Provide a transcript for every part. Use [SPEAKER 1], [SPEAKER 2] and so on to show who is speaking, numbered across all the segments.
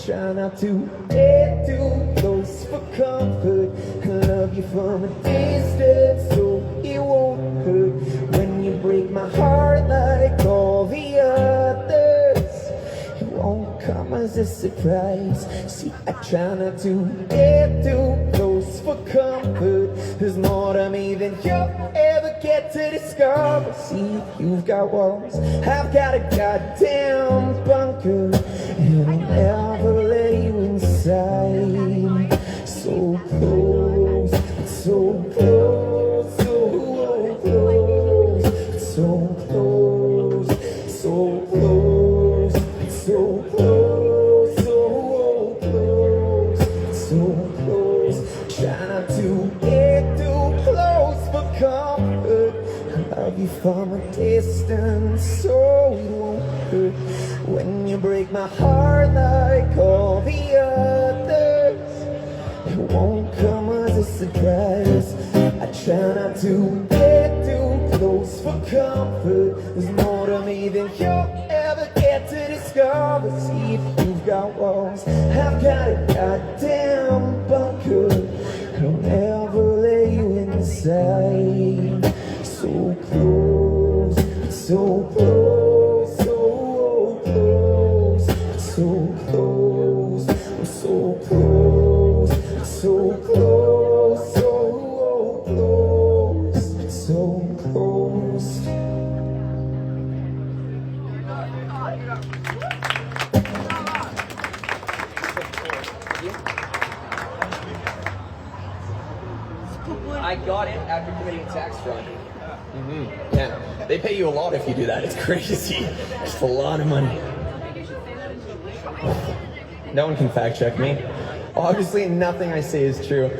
[SPEAKER 1] try not to get too close for comfort. I love you from a distance so it won't hurt when you break my heart like all the others. It won't come as a surprise. See, I try not to get too close for comfort. There's more to me than you'll ever get to discover. See, you've got walls, I've got a goddamn bunker, and I'll never let you inside. So close, so close, so close, so close, so close, so close, so close, so close. Try not to get too close for comfort. I love you from a distance so it won't hurt when you break my heart like all the others. It won't come as a surprise. I try not to get too close for comfort. There's more to me than you'll ever get to discover. See, if you've got walls, I've got a goddamn bunker. I'll never let you inside. So close, so close, so close, so close, so close, so close, so close, so close.
[SPEAKER 2] I got it after committing tax fraud.
[SPEAKER 1] Yeah, they pay you a lot if you do that. It's crazy. It's a lot of money. No one can fact check me. Obviously, nothing I say is true.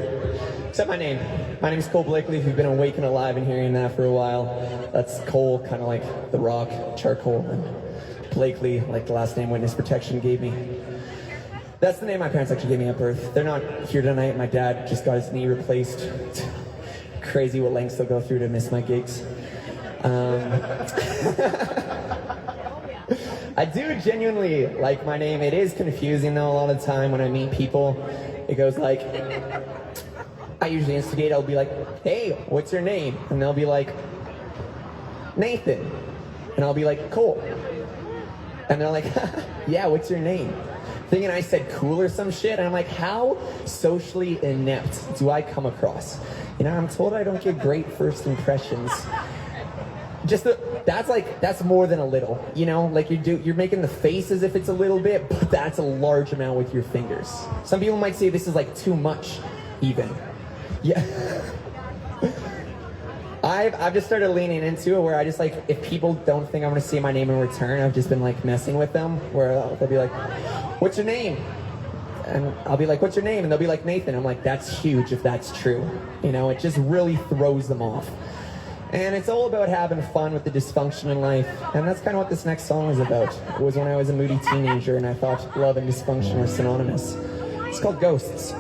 [SPEAKER 1] Except my name. My name is Cole Blakely. If you've been awake and alive and hearing that for a while, that's Cole, kind of like The Rock, charcoal, and Blakely, like the last name Witness Protection gave me. That's the name my parents actually gave me at birth. They're not here tonight. My dad just got his knee replaced. It's crazy what lengths they'll go through to miss my gigs. I do genuinely like my name. It is confusing though a lot of the time when I meet people. It goes like, I usually instigate, I'll be like, hey, what's your name? And they'll be like, Nathan. And I'll be like, Cole. And they're like, yeah, what's your name? Thinking I said cool or some shit, and I'm like, how socially inept do I come across? You know, I'm told I don't get great first impressions. That's more than a little, you know? Like you're making the face as if it's a little bit, but that's a large amount with your fingers. Some people might say this is like too much, even. Yeah. I've just started leaning into it where I just like, if people don't think I'm gonna say my name in return, I've just been like messing with them, where they'll be like, what's your name? And I'll be like, what's your name? And they'll be like, Nathan. I'm like, that's huge if that's true. You know, it just really throws them off. And it's all about having fun with the dysfunction in life. And that's kind of what this next song is about. It was when I was a moody teenager and I thought love and dysfunction were synonymous. It's called Ghosts.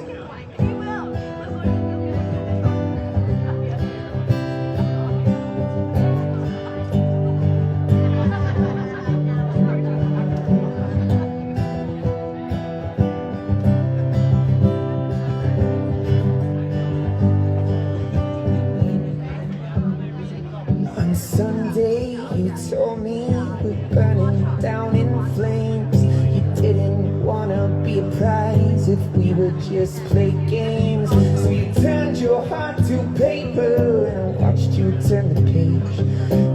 [SPEAKER 1] Sunday, you told me we're burning down in flames. You didn't wanna be a prize if we would just play games. So you turned your heart to paper and I watched you turn the page.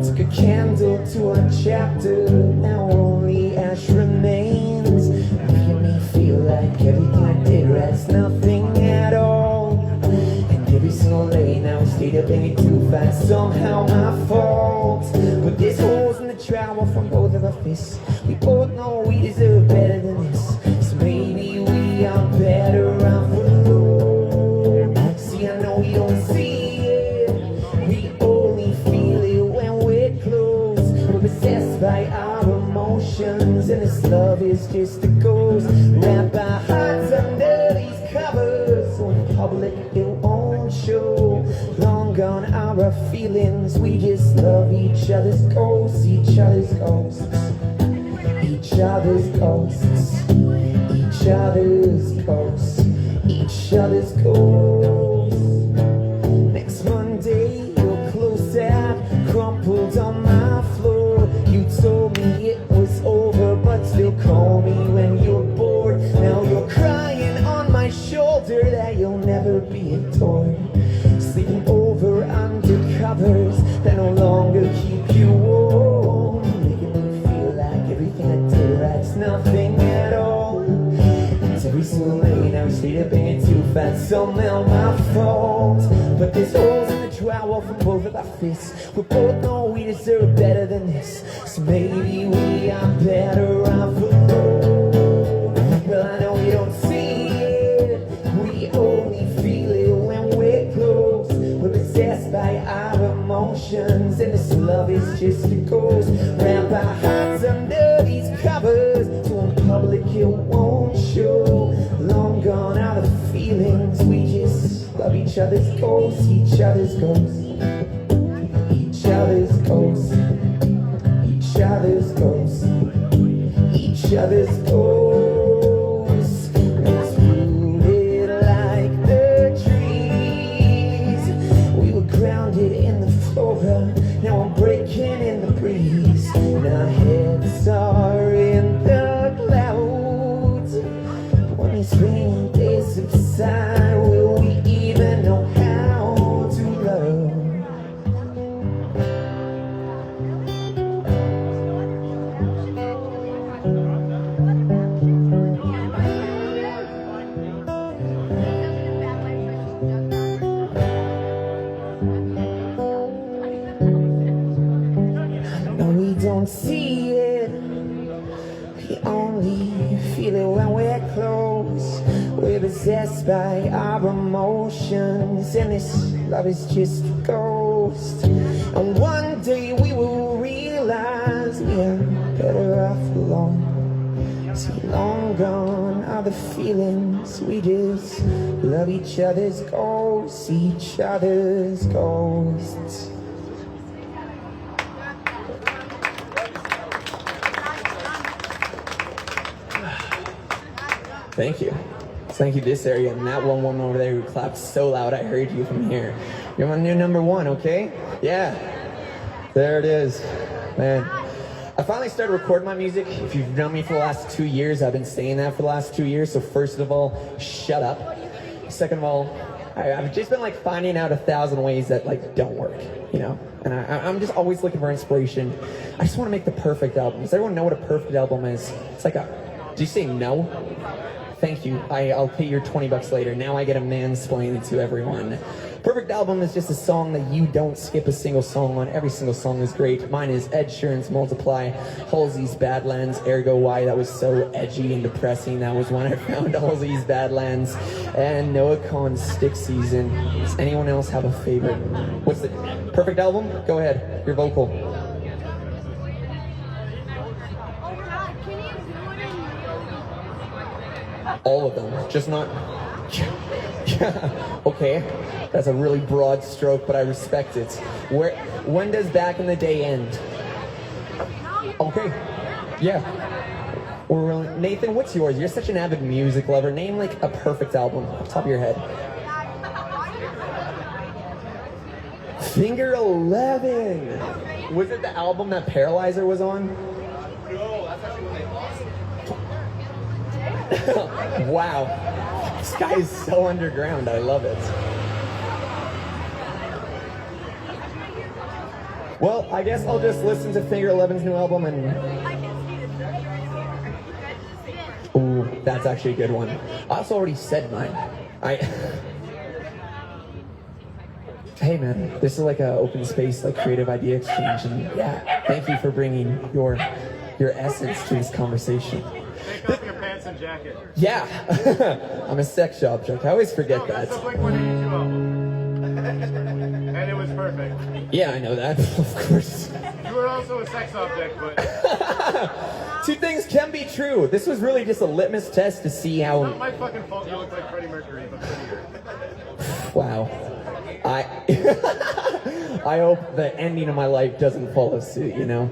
[SPEAKER 1] Took a candle to our chapter, now only ash remains. Making me feel like everything I did was nothing at all. And every single day now stayed up in it too fast, somehow my fault. But there's holes in the trowel from both of our fists. We both know we deserve better than this. So maybe we are better off alone. See, I know you don't see it. We only feel it when we're close. We're possessed by our emotions, and this love is just a ghost. Wrap our hearts under these covers, so in public it won't show. Long gone are our feelings, we just love each other's ghosts, each other's ghosts, each other's ghosts, each each other's ghosts, each other's ghosts. Next Monday, your clothes out, crumpled on my floor. You told me it was over, but still call me when you're bored. Now you're crying on my shoulder that you'll never be adored. Sleeping over under covers that no longer keep you warm, making me feel like everything I did that's nothing at all. And every single night I stayed up being too fat, somehow my fault. But there's holes in the drywall from both of our fists. We both know we deserve better than this, so maybe we are better off alone. Well, I know you don't see it, we only feel it when we're close. We're possessed by our emotions, and this love is just a ghost. Wrap our hearts under these covers, so in public it won't show. Long gone are the feelings, we just love each other's ghosts, each other's ghosts, each other's ghosts, each other's ghosts, each other's ghosts. Once rooted like the trees, we were grounded in the flora. Now I'm breaking in the breeze, and our heads are in the clouds. When these rainy days subside, will we even know how to love? No, we don't see it, we only feel it when we're close. We're possessed by our emotions, and this love is just a ghost. And one day we will realize we are better off alone. See, long gone are the feelings, we just love each other's ghosts, each other's ghosts. Thank you. Thank you, this area, and that one woman over there who clapped so loud I heard you from here. You're my new number one, okay? Yeah. There it is. Man. I finally started recording my music. If you've known me for the last 2 years, I've been saying that for the last 2 years. So first of all, shut up. Second of all, I've just been like finding out 1,000 ways that like don't work, you know? And I'm just always looking for inspiration. I just want to make the perfect album. Does everyone know what a perfect album is? It's like a, did you say no? Thank you. I'll pay your $20 later. Now I get a mansplain it to everyone. Perfect album is just a song that you don't skip a single song on. Every single song is great. Mine is Ed Sheeran's Multiply, Halsey's Badlands, Ergo Why that was so edgy and depressing. That was when I found Halsey's Badlands, and Noah Kahan's Stick Season. Does anyone else have a favorite? What's the perfect album? Go ahead. Your vocal. All of them, just not. Yeah, okay. That's a really broad stroke, but I respect it. When does Back in the Day end? Okay. Yeah. Or Nathan, what's yours? You're such an avid music lover. Name like a perfect album off the top of your head. Finger 11. Was it the album that Paralyzer was on?
[SPEAKER 2] No, that's actually when they lost.
[SPEAKER 1] Wow, this guy is so underground. I love it. Well, I guess I'll just listen to Finger 11's new album and... Ooh, that's actually a good one. I also already said mine. Hey man, this is like an open space, like creative idea exchange, and yeah, thank you for bringing your essence to this conversation.
[SPEAKER 3] Take off your pants and jacket.
[SPEAKER 1] Yeah, I'm a sex object. I always forget that.
[SPEAKER 3] That's the Blink-182 album. And it was perfect.
[SPEAKER 1] Yeah, I know that, of course.
[SPEAKER 3] You were also a sex object, but...
[SPEAKER 1] Two things can be true. This was really just a litmus test to see
[SPEAKER 3] It's
[SPEAKER 1] how...
[SPEAKER 3] not my fucking fault you look like Freddie Mercury, but prettier.
[SPEAKER 1] Wow. I hope the ending of my life doesn't follow suit, you know?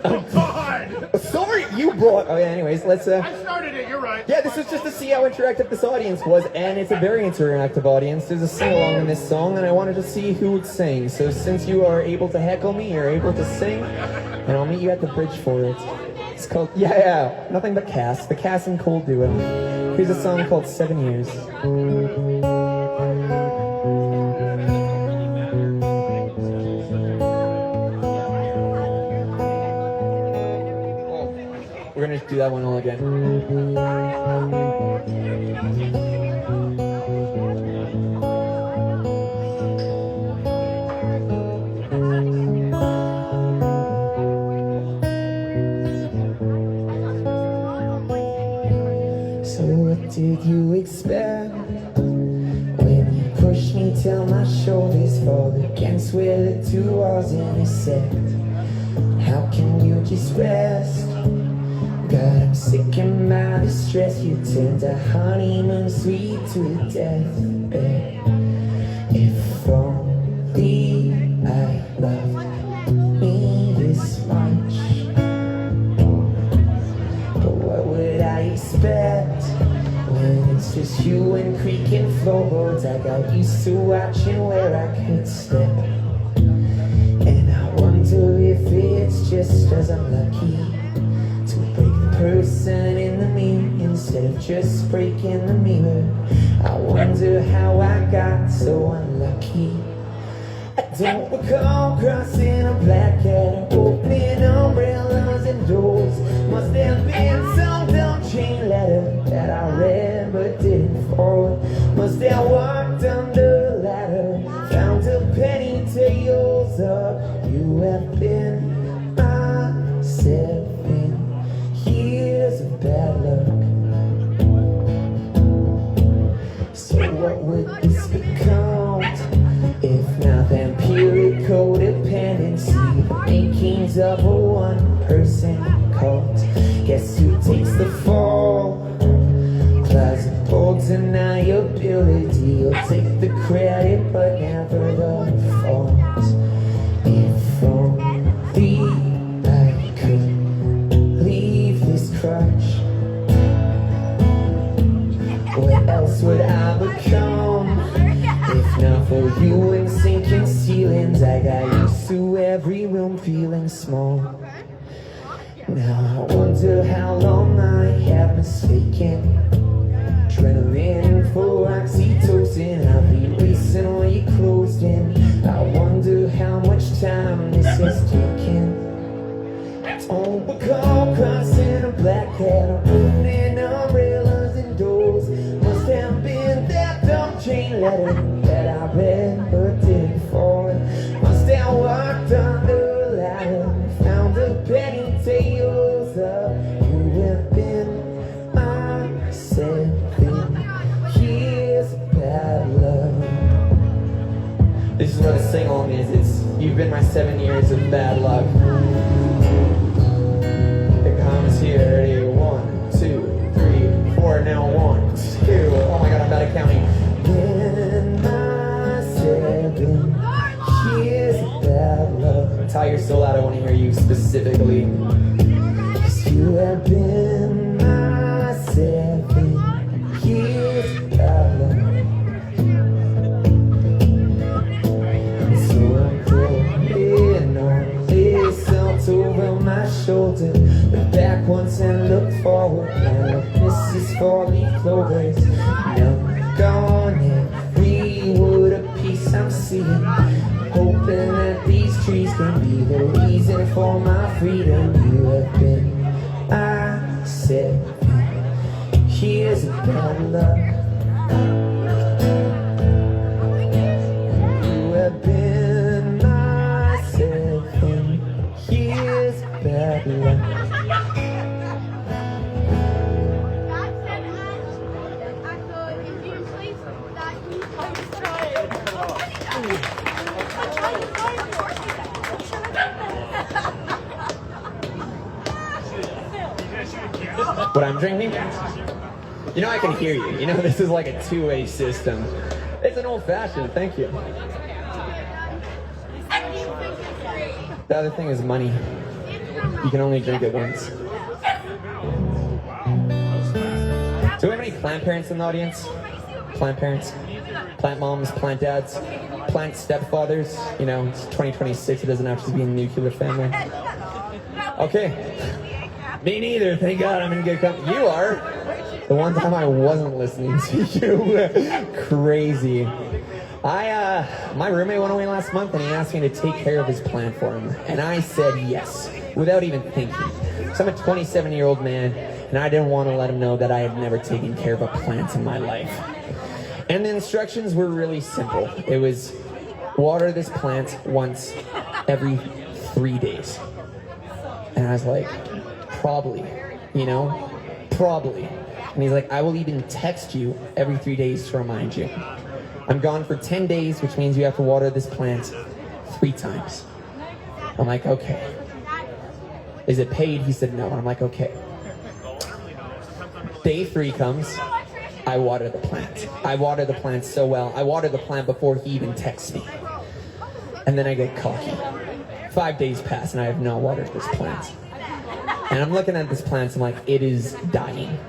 [SPEAKER 3] Oh, God!
[SPEAKER 1] Sorry, you brought... Okay, anyways, let's...
[SPEAKER 3] I started it, you're right.
[SPEAKER 1] Yeah, this is just to see how interactive this audience was, and it's a very interactive audience. There's a sing-along in this song, and I wanted to see who would sing. So since you are able to heckle me, you're able to sing, and I'll meet you at the bridge for it. It's called, yeah, nothing but Cass, the Cass and Cole duo. Here's a song called 7 Years. We're gonna do that one all again. So what did you expect when you pushed me till my shoulders fall against where the two walls intersect? How can you just rest? God, I'm sick and my distress. You turned a honeymoon sweet to a deathbed. If only I loved me this much. But what would I expect when it's just you and creaking floorboards? I got used to watching where I could step, and I wonder if it's just 'cause I'm lucky to break the person in the me instead of just breaking the mirror. I wonder how I got so unlucky. I don't recall crossing a black cat, opening umbrellas and doors. Must have been some dumb chain letter that I read but didn't forward. Must have walked under the ladder, found a penny tails up. You have been my 7 years of bad luck. So what would this become if not vampiric codependency, the makings of a one-person cult? Guess who takes the fall? Closet bold deniability. You'll take the credit but never the fault. If only I could leave this crutch, what else would I become? If not for you and sinking ceilings, I got used to every room feeling small. Now I wonder how long I have mistaken adrenaline for oxytocin. I'll be racing when you closed in. I wonder how much time this has taken. Don't recall crossing a black cat, opening umbrellas and doors. Must have been that dumb chain letter that I read but didn't forward. Must have walked under a ladder, found a penny tails up. You have been my 7 years of bad luck. This is what a sing-along is. It's you've been my 7 years of bad luck. It comes here. Ready? 1, 2, 3, 4. Now 1, 2. Oh my God, I'm bad at counting. Been my 7 years of bad luck. Ty, you're so loud. I want to hear you specifically. 'Cause you have been my 7 years of bad luck. Over my shoulder, look back once and look forward. Now this is 4-leaf clovers. Now gone every wood a piece I'm seeing, hoping that these trees can be the reason for my freedom. You have been my 7 years of bad luck. You have been my 7 years of bad luck. What I'm drinking? You know I can hear you. You know this is like a two-way system. It's an old-fashioned, thank you. The other thing is money. You can only drink it once.
[SPEAKER 4] plant parents in the audience? Plant parents? Plant moms, plant dads, plant stepfathers? You know, it's 2026, it doesn't have to be a nuclear family. Okay. Me neither, thank God I'm in good company. You are. The one time I wasn't listening to you. Crazy. My roommate went away last month and he asked me to take care of his plant for him. And I said yes, without even thinking. So I'm a 27-year-old man and I didn't want to let him know that I had never taken care of a plant in my life. And the instructions were really simple. It was water this plant once every 3 days. And I was like, probably, you know, probably. And he's like, I will even text you every 3 days to remind you. I'm gone for 10 days, which means you have to water this plant 3 times. I'm like, okay. Is it paid? He said no. I'm like, okay. Day 3 comes. I water the plant. I water the plant so well. I water the plant before he even texts me. And then I get cocky. 5 days pass and I have not watered this plant. And I'm looking at this plant, I'm like, it is dying.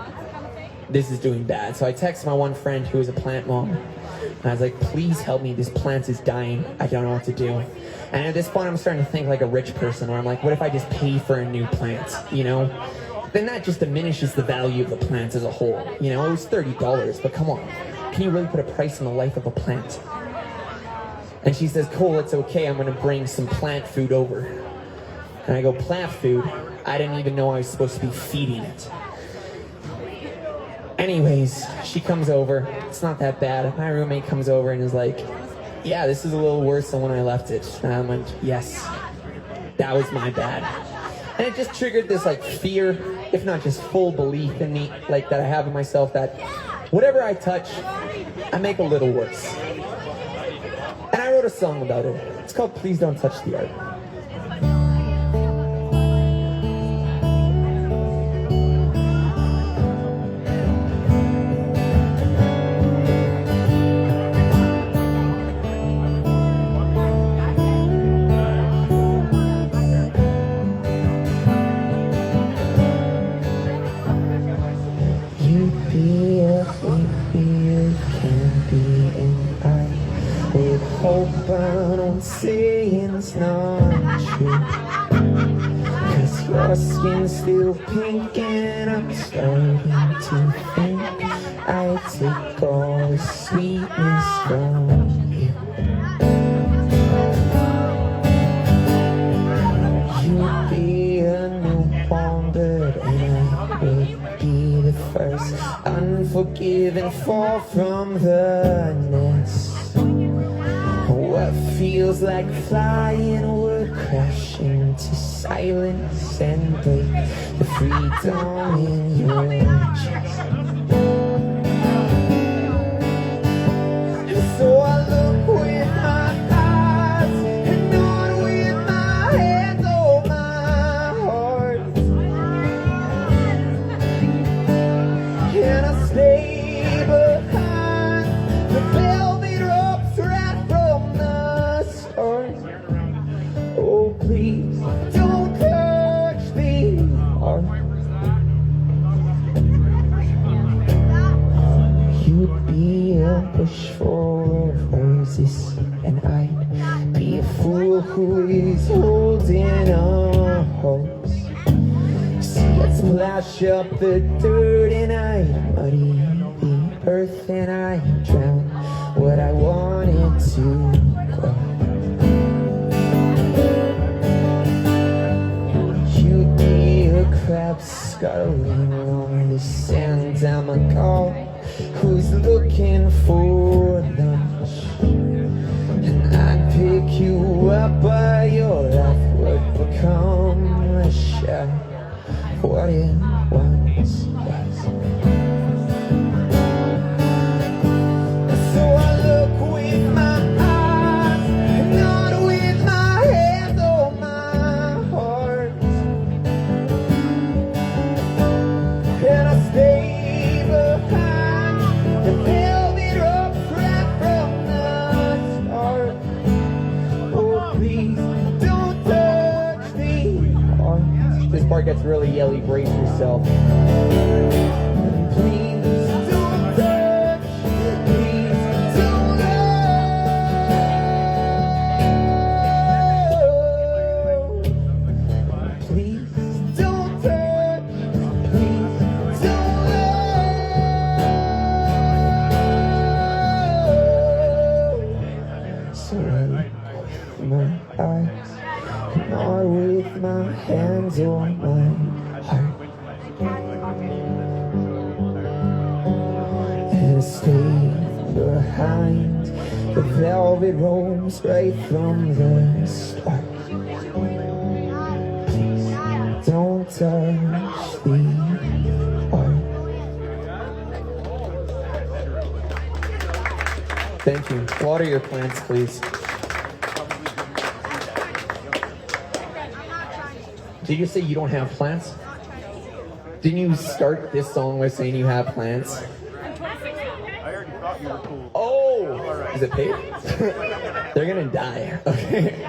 [SPEAKER 4] This is doing bad. So I text my one friend who is a plant mom. And I was like, please help me, this plant is dying. I don't know what to do. And at this point, I'm starting to think like a rich person, where I'm like, what if I just pay for a new plant, you know? Then that just diminishes the value of the plant as a whole. You know, it was $30, but come on. Can you really put a price on the life of a plant? And she says, cool, it's okay, I'm gonna bring some plant food over. And I go, plant food? I didn't even know I was supposed to be feeding it. Anyways, she comes over. It's not that bad. My roommate comes over and is like, yeah, this is a little worse than when I left it. And I went, yes, that was my bad. And it just triggered this like fear, if not just full belief in me, like that I have in myself, that whatever I touch, I make a little worse. And I wrote a song about it. It's called Please Don't Touch the Art. Saying it's not true, 'cause your skin's still pink and I'm starting to think I take all the sweetness from you. You'd be a newborn bird and I would be the first unforgiven fall from the nest. What feels like flying would crash into silence and break the freedom in your chest. And so I look with my eyes and not with my hands on my heart. And I stay behind the velvet ropes right from the start. Oh, please don't touch the art. You'd be a bush full of roses, and I'd be a fool who is holding a hose. See, I'd splash up the dirt and I'd muddy the earth and I'd drown what I wanted to grow. You'd be a crab scuttling on the sand. I'm a call who's looking for lunch, and I'd pick you up by your life would become a shell what it once was. So I look with my eyes and not with my hands on my heart, and I stay behind the velvet rope right from the start. Oh, please don't touch the art. This part gets really yelly, brace yourself. Please don't
[SPEAKER 1] please don't hurt. Please don't hurt. So I my eyes, nor with my hands on my heart, and stay behind the velvet ropes right from the start. Please don't touch the art.
[SPEAKER 4] Thank you. Water your plants, please. Did you say you don't have plants? Didn't you start this song with saying you have plants?
[SPEAKER 3] I already thought you were cool.
[SPEAKER 4] Oh! Is it paid? They're gonna die. Okay.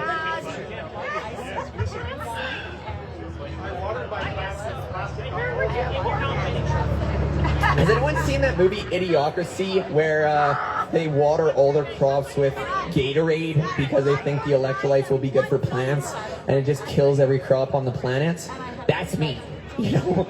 [SPEAKER 4] Has anyone seen that movie Idiocracy where they water all their crops with Gatorade because they think the electrolytes will be good for plants and it just kills every crop on the planet? That's me, you know?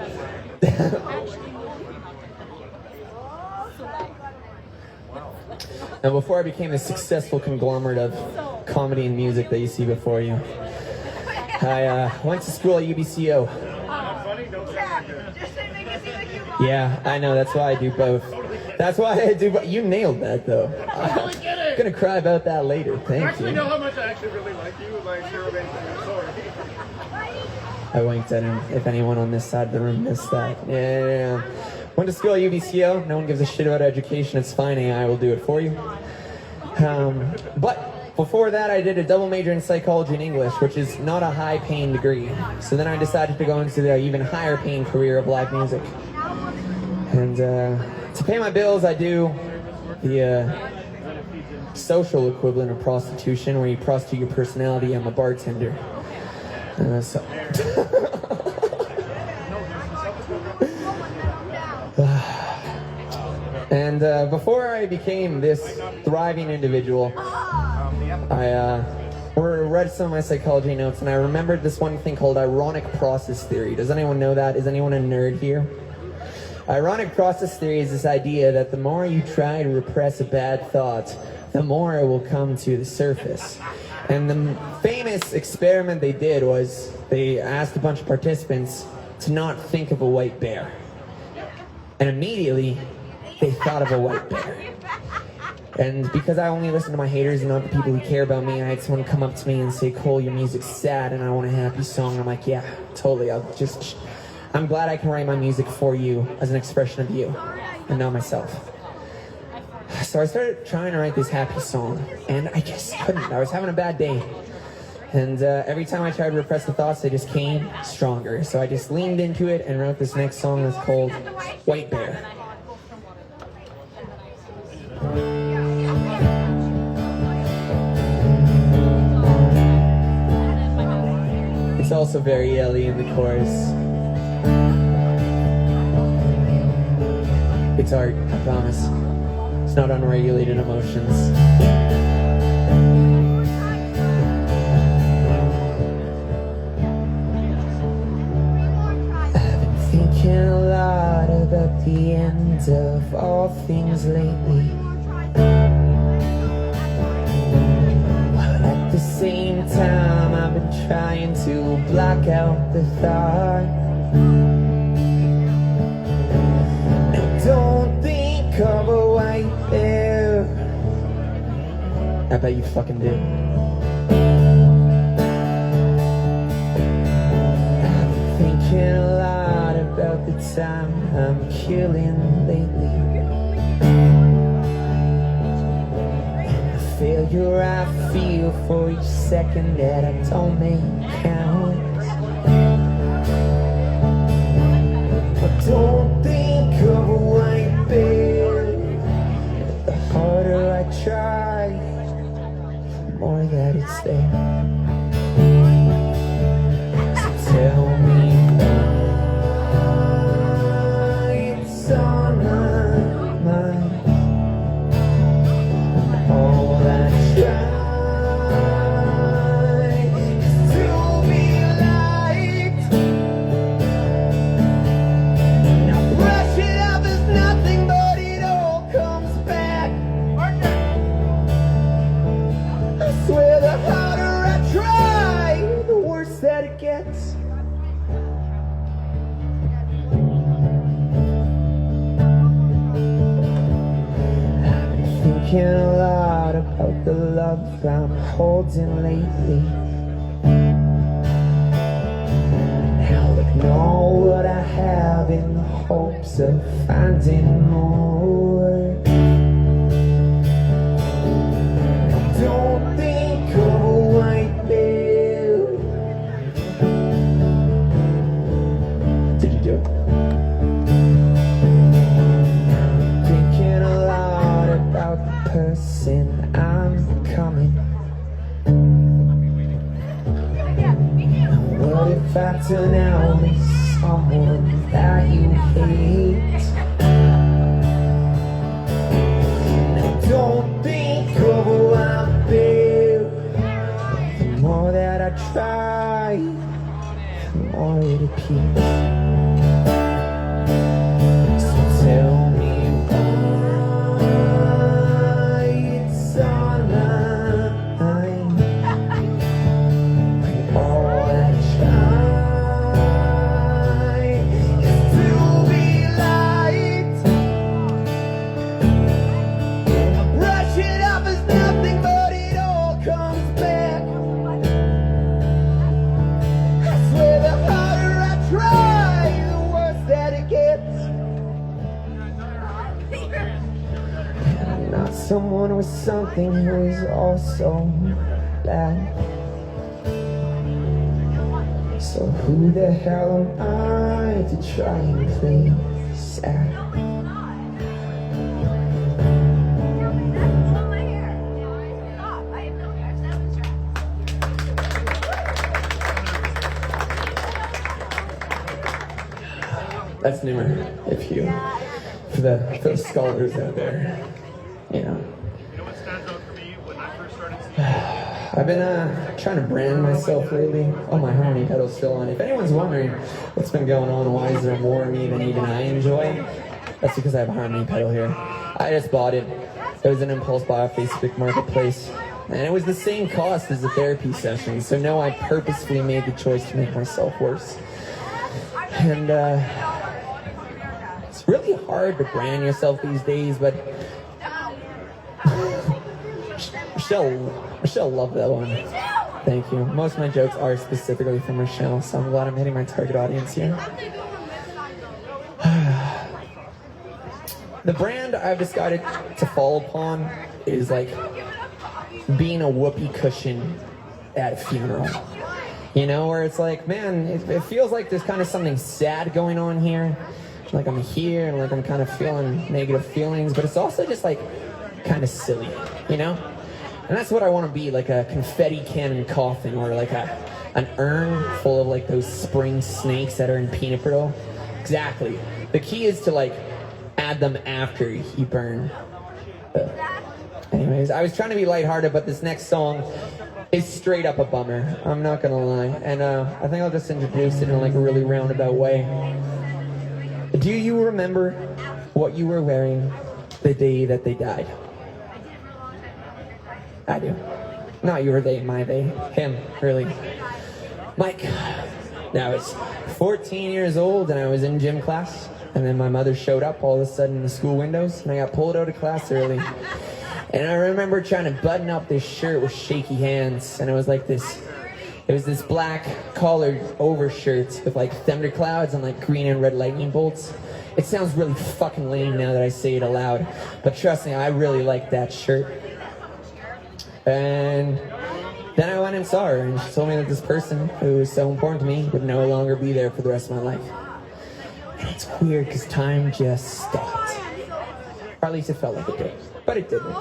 [SPEAKER 4] Now, before I became the successful conglomerate of comedy and music that you see before you, I went to school at UBCO. Yeah, I know, that's why I do both. That's why I do both. You nailed that, though. I'm gonna cry about that later, thank
[SPEAKER 3] Actually,
[SPEAKER 4] you.
[SPEAKER 3] know how much I actually really like you, like zero anything. Sorry.
[SPEAKER 4] I winked at him, if anyone on this side of the room missed that. Yeah. Went to school at UBCO, no one gives a shit about education, it's fine, AI will do it for you. But before that, I did a double major in psychology and English, which is not a high-paying degree. So then I decided to go into the even higher-paying career of live music. And to pay my bills, I do the social equivalent of prostitution, where you prostitute your personality. I'm a bartender. And before I became this thriving individual, I read some of my psychology notes, and I remembered this one thing called ironic process theory. Does anyone know that? Is anyone a nerd here? Ironic process theory is this idea that the more you try to repress a bad thought, the more it will come to the surface. And the famous experiment they did was they asked a bunch of participants to not think of a white bear. And immediately, they thought of a white bear. And because I only listen to my haters and not the people who care about me, I had someone come up to me and say, "Cole, your music's sad and I want a happy song." And I'm like, "Yeah, totally. I'm glad I can write my music for you as an expression of you and not myself." So I started trying to write this happy song, and I just couldn't. I was having a bad day. And every time I tried to repress the thoughts, they just came stronger. So I just leaned into it and wrote this next song that's called White Bear. It's also very Ellie in the chorus. It's art, I promise. It's not unregulated emotions. I've been thinking a lot about the end of all things lately. While at the same time I've been trying to block out the thought. Now don't think of a white bear. I bet you fucking did. I've been thinking a lot about the time I'm killing lately. The failure I feel for each second that I don't make count. But don't think of a white bear. The harder I try, the more that it's there. So tell me why it's on my mind. All I try is to be
[SPEAKER 1] thinking a lot about the love I'm holding lately. Now ignore what I have in the hopes of finding more. Don't think of a white bear. Did you do it? Thinking a lot about the person I'm becoming. What if I turn out as someone that you hate? Now don't think of who I've been. The more that I try, the more it appears. So tell me why it's on my mind. When all I try is to be light. Brush it off as nothing, but it all comes back. I swear the harder I try, the worse that it gets. I'm not someone with something who is also bad. So who the hell am I to try and play sad? That's newer, if you, for the scholars out there, you know.
[SPEAKER 3] You know what stands out for me when I first started seeing
[SPEAKER 1] I've been trying to brand myself lately. Oh, my harmony pedal's still on. If anyone's wondering what's been going on, why is there more of me than even I enjoy, that's because I have a harmony pedal here. I just bought it. It was an impulse buy off Facebook Marketplace. And it was the same cost as the therapy session, so no, I purposefully made the choice to make myself worse. And it's really hard to brand yourself these days, but Michelle loved that one. Thank you. Most of my jokes are specifically from Michelle, so I'm glad I'm hitting my target audience here. The brand I've decided to fall upon is like being a whoopee cushion at a funeral. You know, where it's like, man, it feels like there's kind of something sad going on here. Like I'm here and like I'm kind of feeling negative feelings, but it's also just like kind of silly, you know? And that's what I want to be, like a confetti cannon coffin or like an urn full of like those spring snakes that are in peanut brittle. Exactly. The key is to like add them after you burn. Anyways, I was trying to be lighthearted, but this next song is straight up a bummer. I'm not gonna lie. And I think I'll just introduce it in like a really roundabout way. Do you remember what you were wearing the day that they died? I do. Not your they, my they. Him, really. Mike. Now I was 14 years old and I was in gym class. And then my mother showed up all of a sudden in the school windows and I got pulled out of class early. And I remember trying to button up this shirt with shaky hands. And it was like this, it was this black collared overshirt with like thunderclouds and like green and red lightning bolts. It sounds really fucking lame now that I say it aloud. But trust me, I really liked that shirt. And then I went and saw her, and she told me that this person who was so important to me would no longer be there for the rest of my life. And it's weird because time just stopped. Or at least it felt like it did, but it didn't.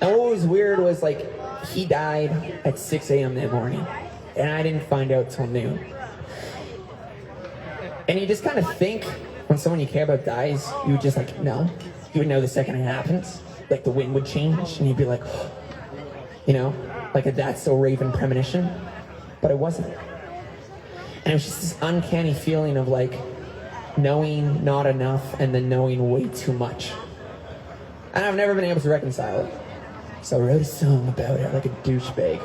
[SPEAKER 1] And what was weird was like, he died at 6 a.m. that morning, and I didn't find out till noon. And you just kind of think when someone you care about dies, you would just like know. You would know the second it happens. Like the wind would change, and you'd be like, you know, like a That's So Raven premonition. But it wasn't. And it was just this uncanny feeling of like knowing not enough and then knowing way too much. And I've never been able to reconcile it. So I wrote a song about it like a douchebag.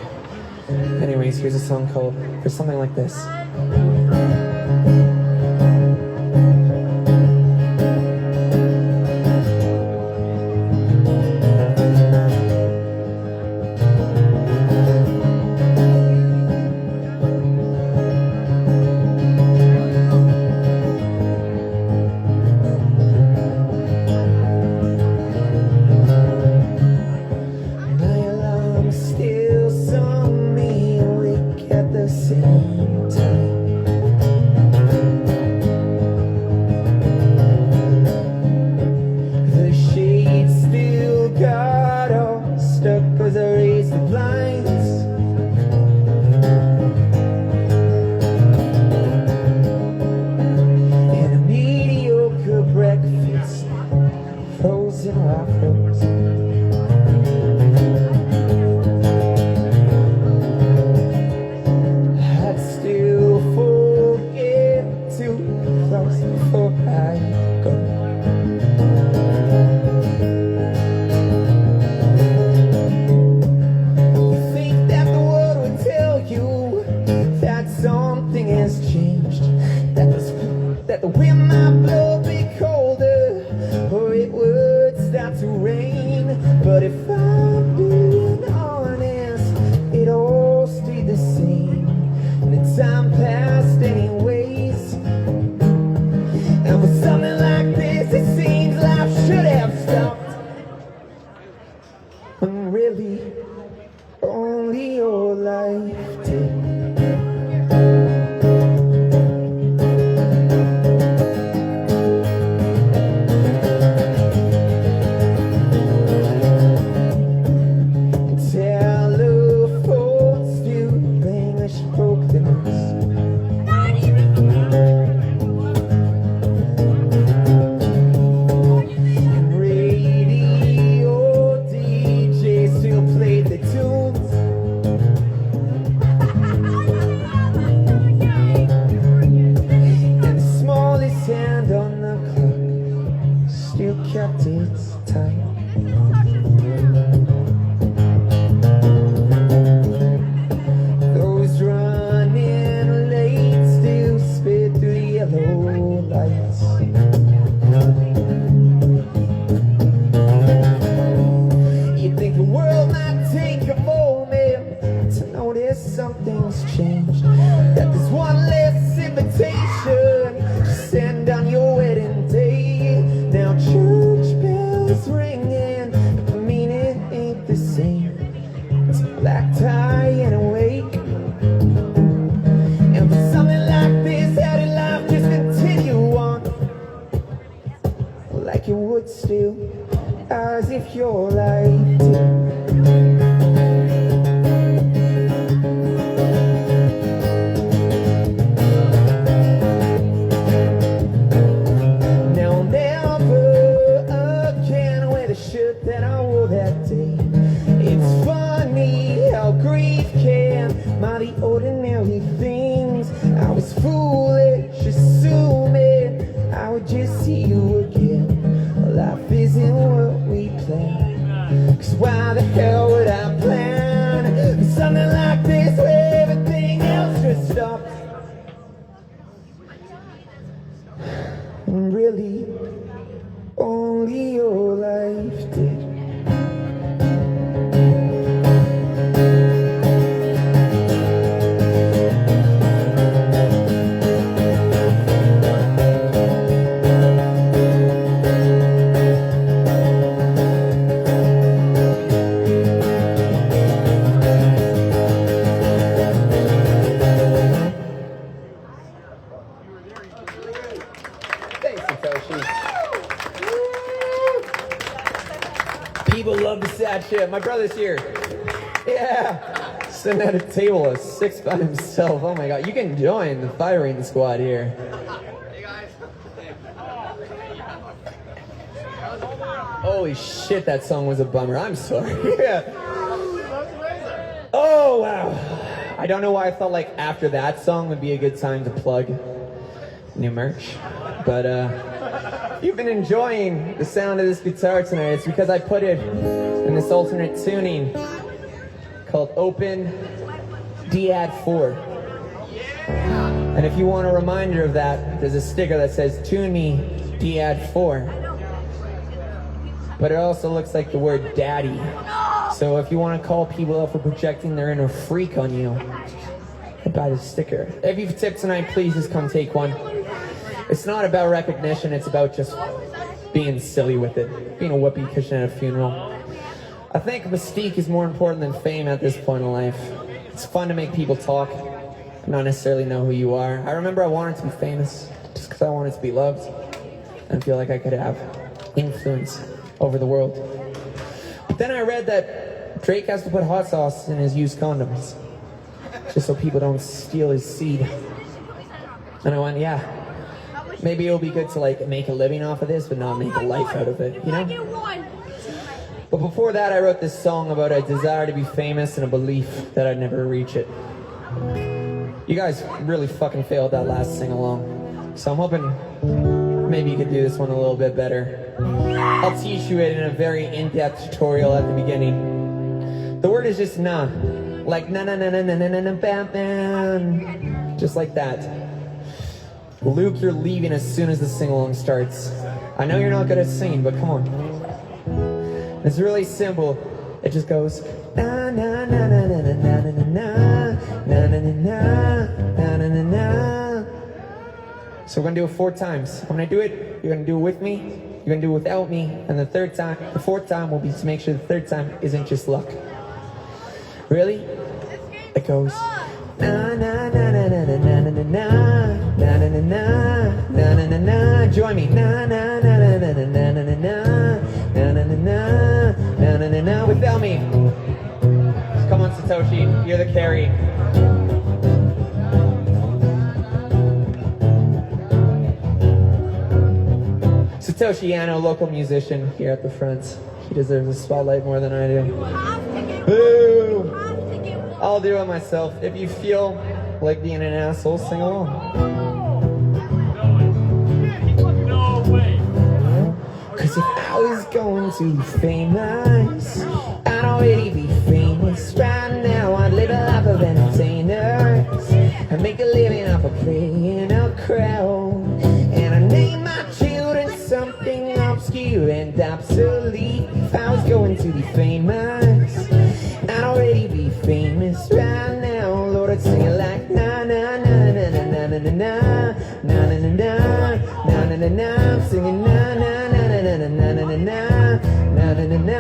[SPEAKER 1] Anyways, here's a song called For Something Like This. that the wind might blow a bit colder, or it would start to rain. But if I'm being honest, it all stayed the same, and the time passed anyways. And for something like this, it seems life should have stopped. And really, only your life did. Telephones still ring, I should broke the news. And radio DJs still played the tunes. And the smallest hand on the clock still kept its time. Those running late still spit through the yellow lights. You'd think the world might take a moment to notice something's changed, that there's one less invitation to send on your wedding day. Now church bells ringing, but the meaning ain't the same. It's a black tie and a wake. And for something like this, how did life just continue on? Like it would still, as if your life did. Now I'll never again wear the shirt that I wore that day. It's funny how grief can mar the ordinary things. I was foolish assuming I would just see you again. Life isn't what we planned, 'cause why the hell would I plan for something like this where everything else just stopped? And really, only your life did. Thanks, Satoshi. People love the sad shit. My brother's here. Yeah. Sitting at a table of 6 by himself. Oh my god. You can join the firing squad here. Holy shit, that song was a bummer. I'm sorry. Yeah. Oh, wow. I don't know why I felt like after that song would be a good time to plug new merch. But you've been enjoying the sound of this guitar tonight. It's because I put it in this alternate tuning called Open D-Add 4. And if you want a reminder of that, there's a sticker that says Tune Me D-Add 4. But it also looks like the word daddy. So if you want to call people up for projecting their inner freak on you, buy the sticker. If you've tipped tonight, please just come take one. It's not about recognition, it's about just being silly with it. Being a whoopee cushion at a funeral. I think mystique is more important than fame at this point in life. It's fun to make people talk, not necessarily know who you are. I remember I wanted to be famous, just because I wanted to be loved, and feel like I could have influence over the world. But then I read that Drake has to put hot sauce in his used condoms, just so people don't steal his seed. And I went, yeah, maybe it'll be good to like make a living off of this, but not make a life out of it, you know? But before that, I wrote this song about a desire to be famous and a belief that I'd never reach it. You guys really fucking failed that last sing-along, so I'm hoping maybe you could do this one a little bit better. I'll teach you it in a very in-depth tutorial at the beginning. The word is just nah, like na na na na na na na na bam bam, just like that.
[SPEAKER 4] Luke, you're leaving as soon as the sing-along starts. I know you're not good at singing, but come on. It's really simple. It just goes na na na na na na na na na na na na na na. So we're gonna do it 4 times. I'm gonna do it. You're gonna do it with me. You're gonna do it without me. And the 4th time will be to make sure the 3rd time isn't just luck. Ready? It goes na na na na na na na na na na na na na na na na. Join me. Na na na na na na na na na na na na na na. Without me. Come on, Satoshi. You're the carry. Satoshi Yano, local musician here at the front. He deserves a spotlight more than I do. Boo! I'll do it myself. If you feel like being an asshole, sing along.
[SPEAKER 3] No way.
[SPEAKER 4] Cause if I was going to be famous, I'd already be famous. Right now I'd live a life of entertainers and make a living off of playing a crowd. And I name my children something obscure and obsolete. If I was going to be famous, I'd already be famous right now. Lord, I'd sing it like na na na na na na na na na na na na na na na. I'm singing na na na na na na na na na na na na.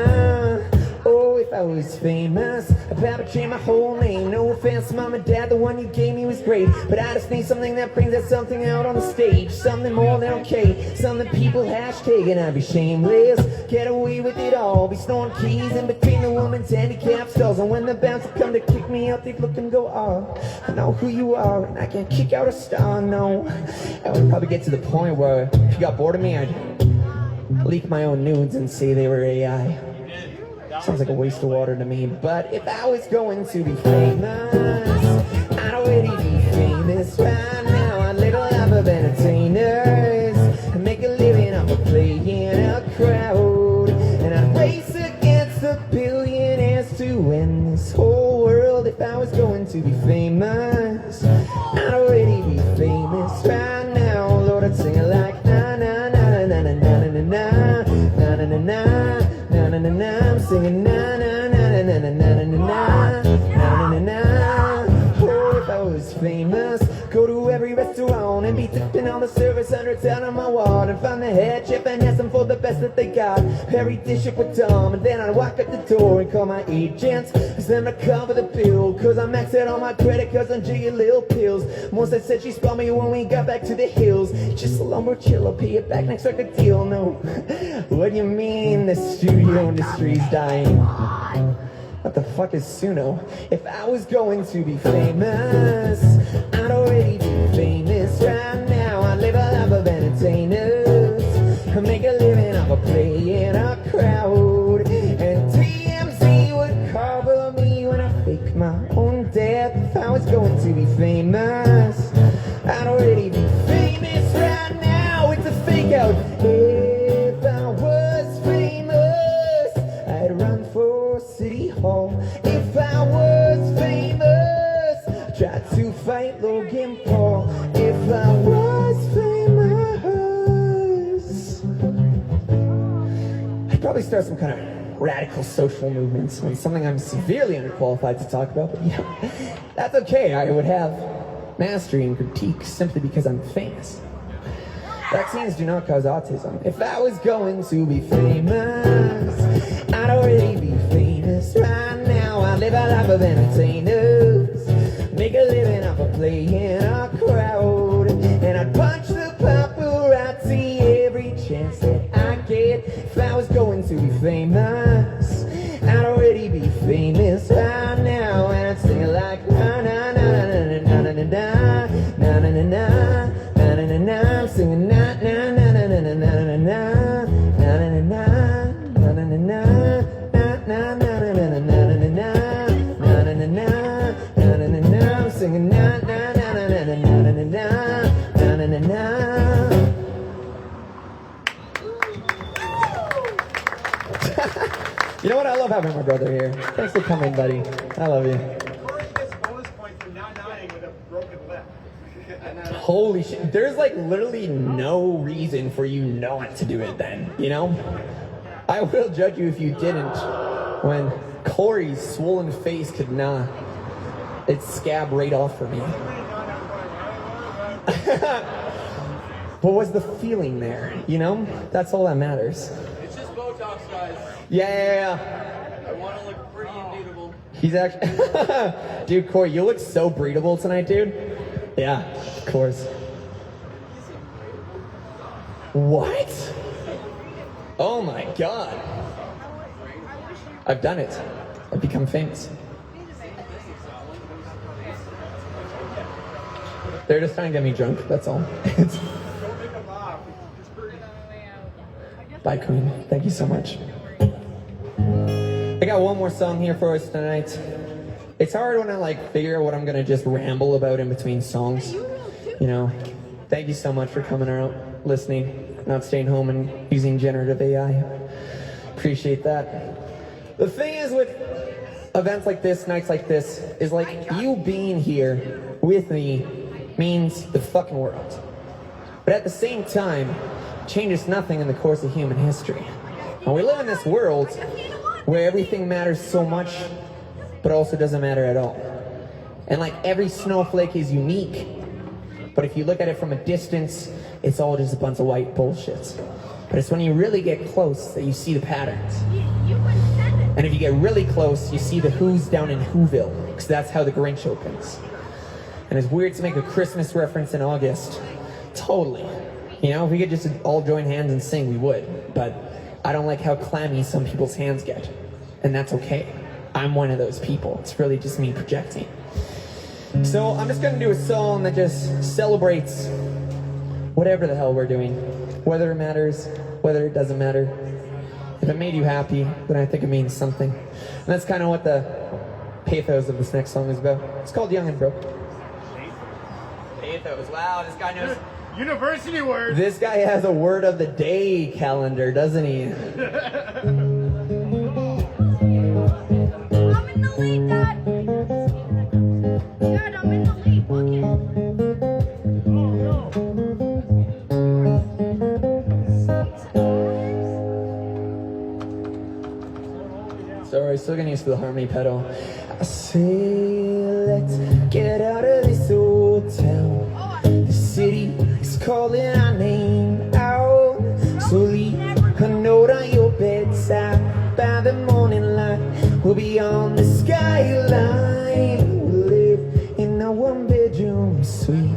[SPEAKER 4] Oh, if I was famous, I'd probably change my whole name. No offense, mom and dad, the one you gave me was great, but I just need something that brings that something out on the stage. Something more than okay, something people hashtag, and I'd be shameless. Get away with it all, be snoring keys in between the woman's handicap stalls. And when the bouncer come to kick me out, they'd look and go, oh, I know who you are, and I can't kick out a star, no. I would probably get to the point where if you got bored of me, I'd leak my own nudes and say they were AI. Sounds like a waste of water to me, but if I was going to be famous, I'd already be famous right now. I'd live a life of entertainers and make a living off of playing a crowd. And I'd race against the billionaires to win this whole world. If I was going to be famous, I'd already be famous right now. Lord, I'd sing it like na na na na na na na na na na na na. Na na na, I'm singing na na na na na na na na na na na. Oh, if I was famous, go to every restaurant and be tipping on the service 100 down on my wall and find the head chef and ask them for the best that they got. Every dish up with Tom, and then I'd walk at the door and call my agents, ask them to cover the bill. Cause I maxed out all my credit cards on jiggy little pills. Melissa said she spun me when we got back to the hills. Just a little more chill, I'll pay it back next record deal. No, what do you mean the studio industry's dying? What the fuck is Suno? If I was going to be famous, I'd already be famous right now. I'd live a life of entertainers and make a living off of playing a crowd. And TMZ would cover me when I fake my own death. If I was going to be famous, I'd already be famous right now. It's a fake out. If I was famous, I'd run for City Hall. If I was famous, I'd try to fight Logan Paul. If I was famous, I'd probably start some kind of radical social movements. I mean, something I'm severely underqualified to talk about, but you know, that's okay. I would have mastery and critique simply because I'm famous. Vaccines do not cause autism. If I was going to be famous, I'd already be famous right now. I'd live a life of entertainers, make a living off of playing a crowd. And I'd punch the paparazzi every chance that I get. If I was going to be famous, I'd already be famous right now. And I'd sing it like na na na na na na na na na na na na na na na. I'm singing na na na na na na na na na na na na na na na. I'm singing na na na na na na na na na na na. You know what? I love having my brother here. Thanks for coming, buddy. I love you.
[SPEAKER 3] Corey gets bonus points for not nodding with a broken lip.
[SPEAKER 4] Holy shit. There's like literally no reason for you not to do it then, you know? I will judge you if you didn't when Corey's swollen face could not. It scab right off for me. What was the feeling there, you know? That's all that matters.
[SPEAKER 2] It's just Botox, guys.
[SPEAKER 4] Yeah.
[SPEAKER 2] I want to look pretty and beautiful.
[SPEAKER 4] He's actually... Dude, Corey, you look so breathable tonight, dude. Yeah, of course. What? Oh my god. I've done it. I've become famous. They're just trying to get me drunk, that's all. Bye, Queen. Thank you so much. I got one more song here for us tonight. It's hard when I like figure out what I'm gonna just ramble about in between songs. You know, thank you so much for coming out, listening, not staying home and using generative AI. Appreciate that. The thing is with events like this, nights like this, is like you being here with me means the fucking world. But at the same time, changes nothing in the course of human history. And we live in this world where everything matters so much, but also doesn't matter at all. And like every snowflake is unique, but if you look at it from a distance, it's all just a bunch of white bullshit. But it's when you really get close that you see the patterns. And if you get really close, you see the Who's down in Whoville, because that's how the Grinch opens. And it's weird to make a Christmas reference in August. Totally. You know, if we could just all join hands and sing, we would. But I don't like how clammy some people's hands get. And that's okay. I'm one of those people. It's really just me projecting. So I'm just gonna do a song that just celebrates whatever the hell we're doing. Whether it matters, whether it doesn't matter. If it made you happy, then I think it means something. And that's kind of what the pathos of this next song is about. It's called Young and Broke. Pathos, wow, this guy knows...
[SPEAKER 3] University word.
[SPEAKER 4] This guy has a word of the day calendar, doesn't he?
[SPEAKER 5] I'm in the lead, Dad. Dad, I'm in the lead. Look
[SPEAKER 4] Sorry, still getting used to the harmony pedal. I say, let's get out of this old town. The city is calling our name out. So leave a note on your bedside. By the morning light, we'll be on the skyline. We'll live in a one-bedroom suite.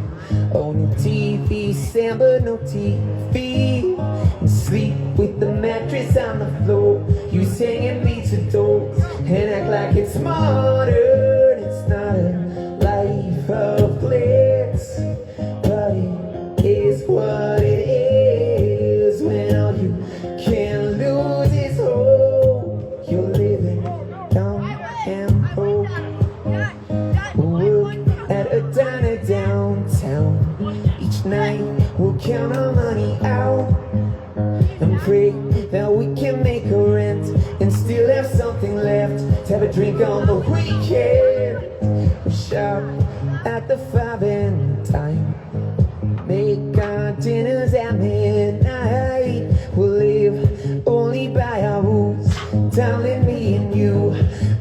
[SPEAKER 4] Oh, no TV, Sam, but no TV. And sleep with the mattress on the floor. You singing beats of doors and act like it's modern. It's not a life of glitz, but it is what it is. When all you can lose is hope. You're living dumb and broke. We'll work at a diner downtown. Each night we'll count our money out and pray that we can make a rent and still have something left to have a drink on the weekend. We'll shop at the 5 and dime, make our dinners at midnight. We'll live only by our rules, darling, me and you.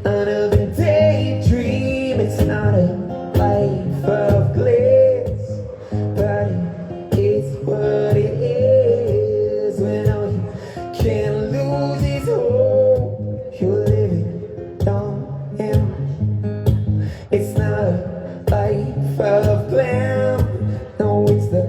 [SPEAKER 4] Another daydream. It's not a life of glitz, but it's what it is. When all you can lose is hope, you're living dumb and it's not a life of glam. No, it's the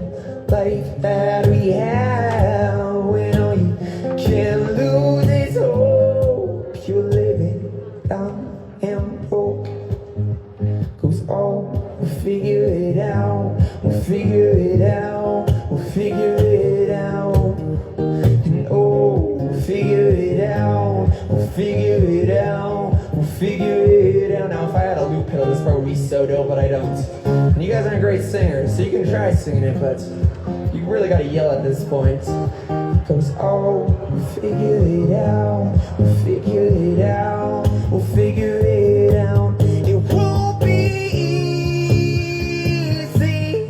[SPEAKER 4] life that we have. When all you can lose is hope, you're living dumb and broke. Goes, oh, we'll figure it out. We'll figure it out. We'll figure it out. And oh, we'll figure it out. We'll figure it out. We'll figure it out. Now, if I had a loop pedal, this part would be so dope, but I don't. And you guys aren't great singers, so you can try singing it, but you really gotta yell at this point. Goes, oh, we'll figure it out. We'll figure it out. We'll figure it out. It won't be easy,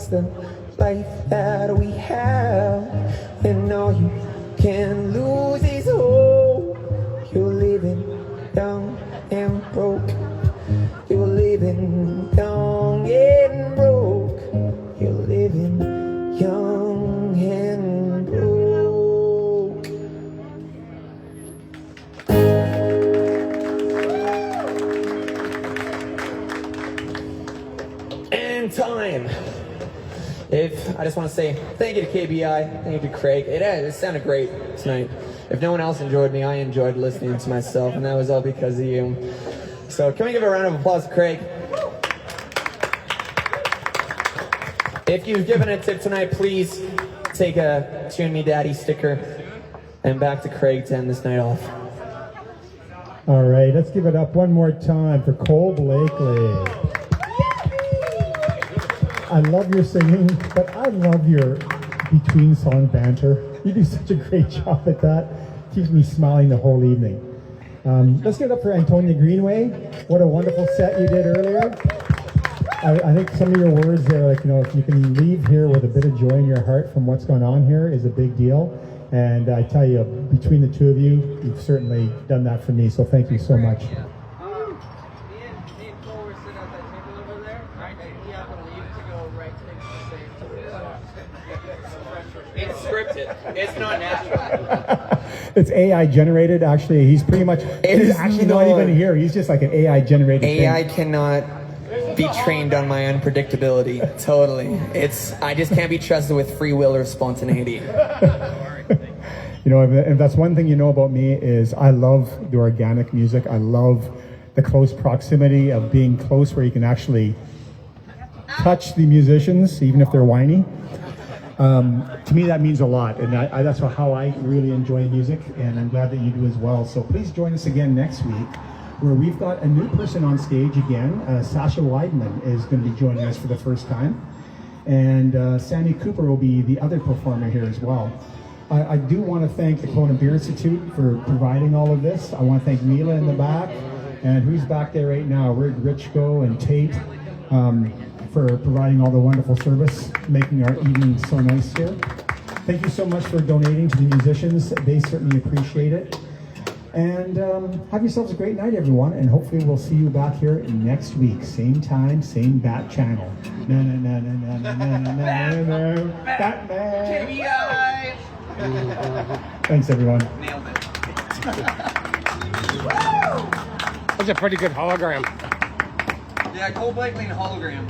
[SPEAKER 1] it's the life that we have. And all you can lose is hope. You're living young and broke. You're living young and broke. You're living young and broke.
[SPEAKER 4] And time. I just want to say thank you to KBI, thank you to Craig. It sounded great tonight. If no one else enjoyed me, I enjoyed listening to myself, and that was all because of you. So can we give a round of applause to Craig? If you've given a tip tonight, please take a Tune Me Daddy sticker. And back to Craig to end this night off.
[SPEAKER 6] All right, let's give it up one more time for Cole Blakely. I love your singing, but I love your between song banter. You do such a great job at that. Keeps me smiling the whole evening. Let's give it up for Antonia Greenway. What a wonderful set you did earlier. I think some of your words there, like, you know, if you can leave here with a bit of joy in your heart from what's going on here is a big deal. And I tell you, between the two of you, you've certainly done that for me. So thank you so much.
[SPEAKER 2] Me and Cole were sitting at that table over there, and he happened to leave to go right next to the same. It's scripted. It's not natural.
[SPEAKER 6] It's AI generated. Actually, he's pretty much, he's actually not even here. He's just like an AI generated
[SPEAKER 4] AI
[SPEAKER 6] thing.
[SPEAKER 4] cannot be trained on my unpredictability. Totally. I just can't be trusted with free will or spontaneity.
[SPEAKER 6] You know, if that's one thing you know about me is I love the organic music. I love the close proximity of being close where you can actually touch the musicians, even if they're whiny. To me, that means a lot, and that's how I really enjoy music, and I'm glad that you do as well. So please join us again next week, where we've got a new person on stage again. Sasha Weidman is going to be joining us for the first time, and Sammy Cooper will be the other performer here as well. I do want to thank the Kelowna Beer Institute for providing all of this. I want to thank Mila in the back, and who's back there right now, Richko and Tate, for providing all the wonderful service, making our evening so nice here. Thank you so much for donating to the musicians. They certainly appreciate it. And have yourselves a great night, everyone, and hopefully we'll see you back here next week. Same time, same bat channel. Batman!
[SPEAKER 2] KBI!
[SPEAKER 6] Thanks, everyone.
[SPEAKER 2] Nailed it.
[SPEAKER 3] That's a pretty good hologram.
[SPEAKER 2] Yeah, Cole Blakely and hologram.